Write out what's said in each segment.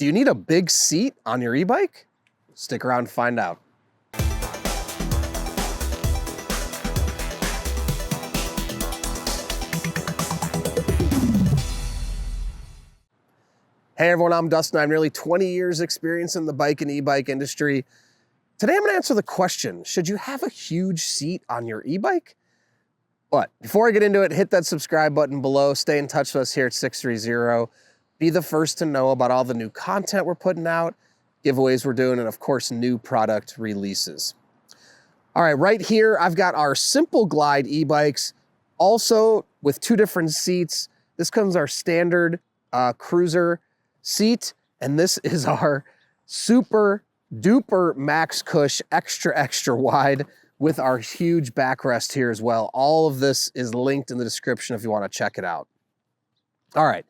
Do you need a big seat on your e-bike? Stick around to find out. Hey everyone, I'm Dustin. I have nearly 20 years experience in the bike and e-bike industry. Today I'm going to answer the question, should you have a huge seat on your e-bike? But before I get into it, hit that subscribe button below. Stay in touch with us here at 630. Be the first to know about all the new content we're putting out, giveaways we're doing, and of course, new product releases. All right, right here, I've got our Simple Glide e-bikes, also with two different seats. This comes our standard cruiser seat, and this is our super duper max cush extra wide with our huge backrest here as well. All of this is linked in the description if you want to check it out. All right,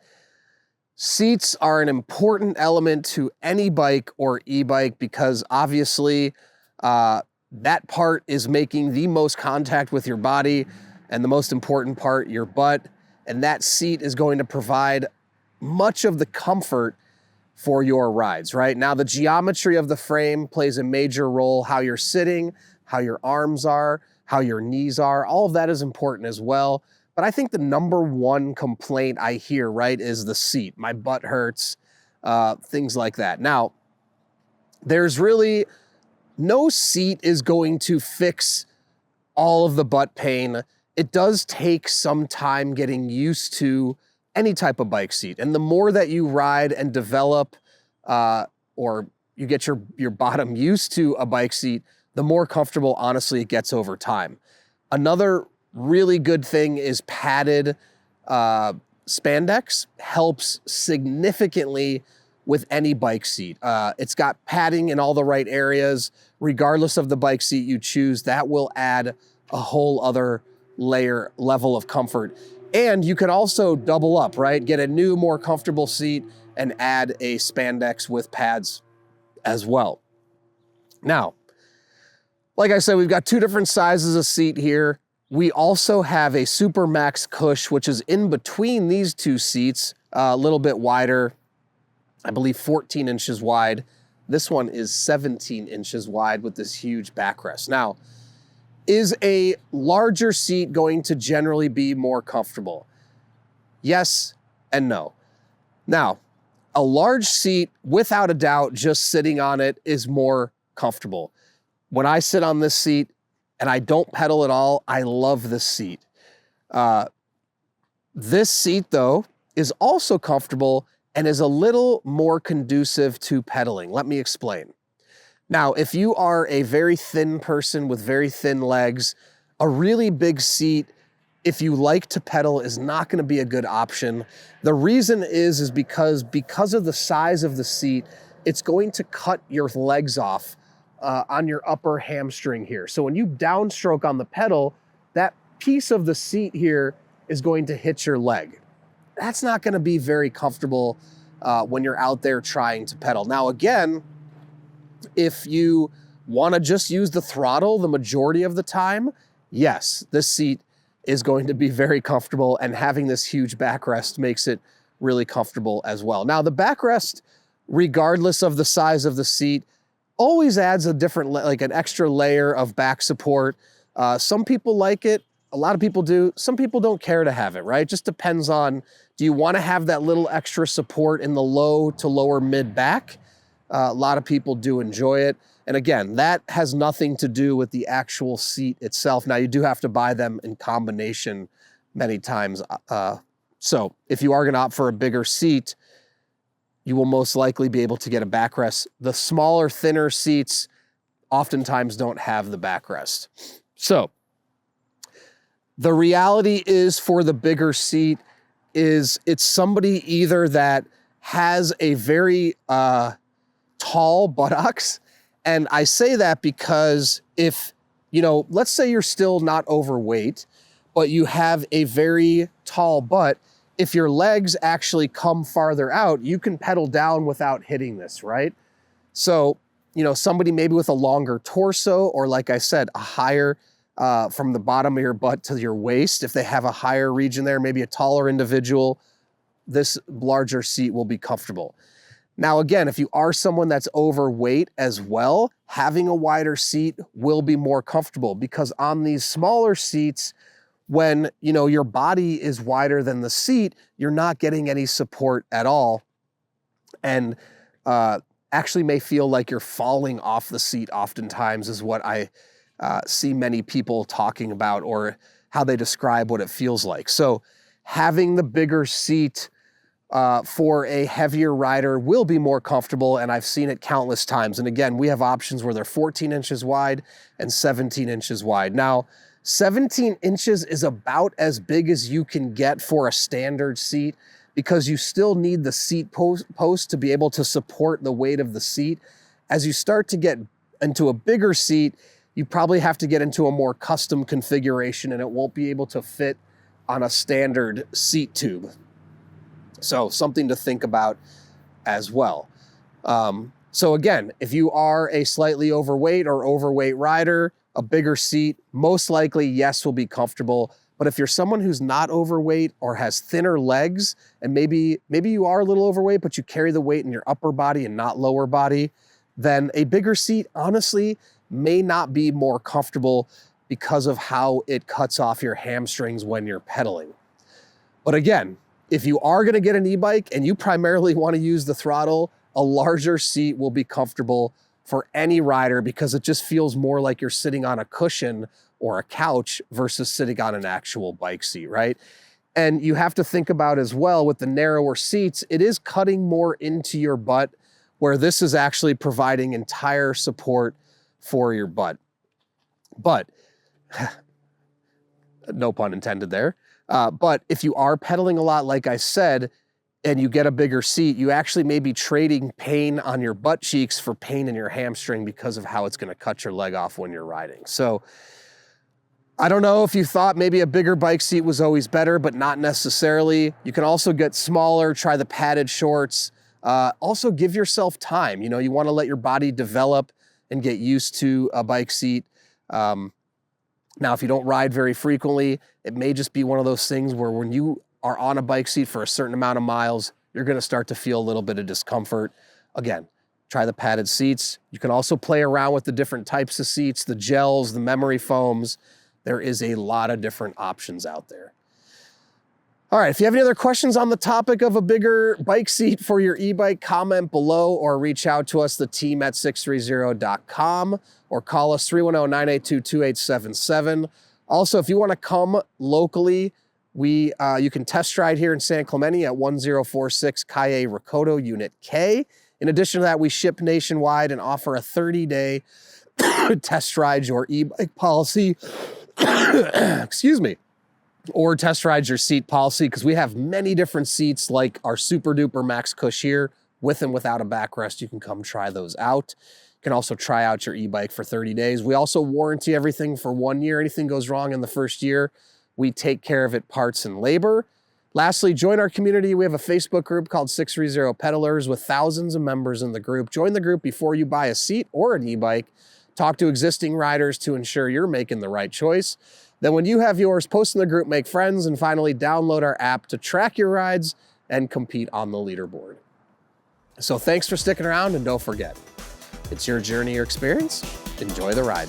seats are an important element to any bike or e-bike because obviously that part is making the most contact with your body, and the most important part, your butt, and that seat is going to provide much of the comfort for your rides, right? Now, the geometry of the frame plays a major role, how you're sitting, how your arms are, how your knees are, all of that is important as well. But I think the number one complaint I hear, right, is the seat. My butt hurts, things like that. Now, there's really no seat is going to fix all of the butt pain. It does take some time getting used to any type of bike seat. And the more that you ride and develop or you get your bottom used to a bike seat, the more comfortable, honestly, it gets over time. Another really good thing is padded spandex helps significantly with any bike seat. It's got padding in all the right areas, regardless of the bike seat you choose. That will add a whole other level of comfort. And you can also double up, right? Get a new, more comfortable seat and add a spandex with pads as well. Now, like I said, we've got two different sizes of seat here. We also have a Super Max Cush, which is in between these two seats, a little bit wider, I believe 14 inches wide. This one is 17 inches wide with this huge backrest. Now, is a larger seat going to generally be more comfortable? Yes and no. Now, a large seat, without a doubt, just sitting on it is more comfortable. When I sit on this seat and I don't pedal at all, I love this seat. This seat, though, is also comfortable and is a little more conducive to pedaling. Let me explain. Now, if you are a very thin person with very thin legs, a really big seat, if you like to pedal, is not going to be a good option. The reason is because of the size of the seat, it's going to cut your legs off on your upper hamstring here. So when you downstroke on the pedal, that piece of the seat here is going to hit your leg. That's not going to be very comfortable when you're out there trying to pedal. Now, again, if you want to just use the throttle the majority of the time, yes, this seat is going to be very comfortable, and having this huge backrest makes it really comfortable as well. Now, the backrest, regardless of the size of the seat, always adds a different, like an extra layer of back support. Some people like it, a lot of people do. Some people don't care to have it, right? It just depends on, do you want to have that little extra support in the low to lower mid back? A lot of people do enjoy it. And again, that has nothing to do with the actual seat itself. Now, you do have to buy them in combination many times. So if you are going to opt for a bigger seat, you will most likely be able to get a backrest. The smaller, thinner seats oftentimes don't have the backrest. So the reality is, for the bigger seat, is it's somebody either that has a very tall buttocks. And I say that because if, let's say you're still not overweight, but you have a very tall butt, if your legs actually come farther out, you can pedal down without hitting this, right? So, somebody maybe with a longer torso, or like I said, a higher from the bottom of your butt to your waist, if they have a higher region there, maybe a taller individual, this larger seat will be comfortable. Now, again, if you are someone that's overweight as well, having a wider seat will be more comfortable, because on these smaller seats, when your body is wider than the seat, you're not getting any support at all, and actually may feel like you're falling off the seat oftentimes, is what I see many people talking about, or how they describe what it feels like. So having the bigger seat for a heavier rider will be more comfortable, and I've seen it countless times. And again, we have options where they're 14 inches wide and 17 inches wide. Now, 17 inches is about as big as you can get for a standard seat, because you still need the seat post to be able to support the weight of the seat. As you start to get into a bigger seat, you probably have to get into a more custom configuration, and it won't be able to fit on a standard seat tube. So something to think about as well. So again, if you are a slightly overweight or overweight rider, a bigger seat, most likely, yes, will be comfortable. But if you're someone who's not overweight or has thinner legs, and maybe you are a little overweight, but you carry the weight in your upper body and not lower body, then a bigger seat, honestly, may not be more comfortable because of how it cuts off your hamstrings when you're pedaling. But again, if you are going to get an e-bike and you primarily want to use the throttle, a larger seat will be comfortable for any rider, because it just feels more like you're sitting on a cushion or a couch versus sitting on an actual bike seat, right? And you have to think about as well, with the narrower seats, it is cutting more into your butt, where this is actually providing entire support for your butt. But, no pun intended there. But if you are pedaling a lot, like I said, and you get a bigger seat, you actually may be trading pain on your butt cheeks for pain in your hamstring, because of how it's going to cut your leg off when you're riding. So I don't know if you thought maybe a bigger bike seat was always better, but not necessarily. You can also get smaller, try the padded shorts. Also give yourself time. You want to let your body develop and get used to a bike seat. Now, if you don't ride very frequently, it may just be one of those things where when you are on a bike seat for a certain amount of miles, you're going to start to feel a little bit of discomfort. Again, try the padded seats. You can also play around with the different types of seats, the gels, the memory foams. There is a lot of different options out there. All right, if you have any other questions on the topic of a bigger bike seat for your e-bike, comment below or reach out to us, the team at sixthreezero.com, or call us 310-982-2877. Also, if you want to come locally, you can test ride here in San Clemente at 1046 Calle Recodo, Unit K. In addition to that, we ship nationwide and offer a 30-day test ride your e-bike policy. Excuse me. Or test ride your seat policy, because we have many different seats, like our Super Duper Max Cush here, with and without a backrest. You can come try those out. You can also try out your e-bike for 30 days. We also warranty everything for 1 year. Anything goes wrong in the first year, we take care of it, parts and labor. Lastly, join our community. We have a Facebook group called 630 Pedalers with thousands of members in the group. Join the group before you buy a seat or an e-bike. Talk to existing riders to ensure you're making the right choice. Then when you have yours, post in the group, make friends, and finally download our app to track your rides and compete on the leaderboard. So thanks for sticking around, and don't forget, it's your journey, your experience. Enjoy the ride.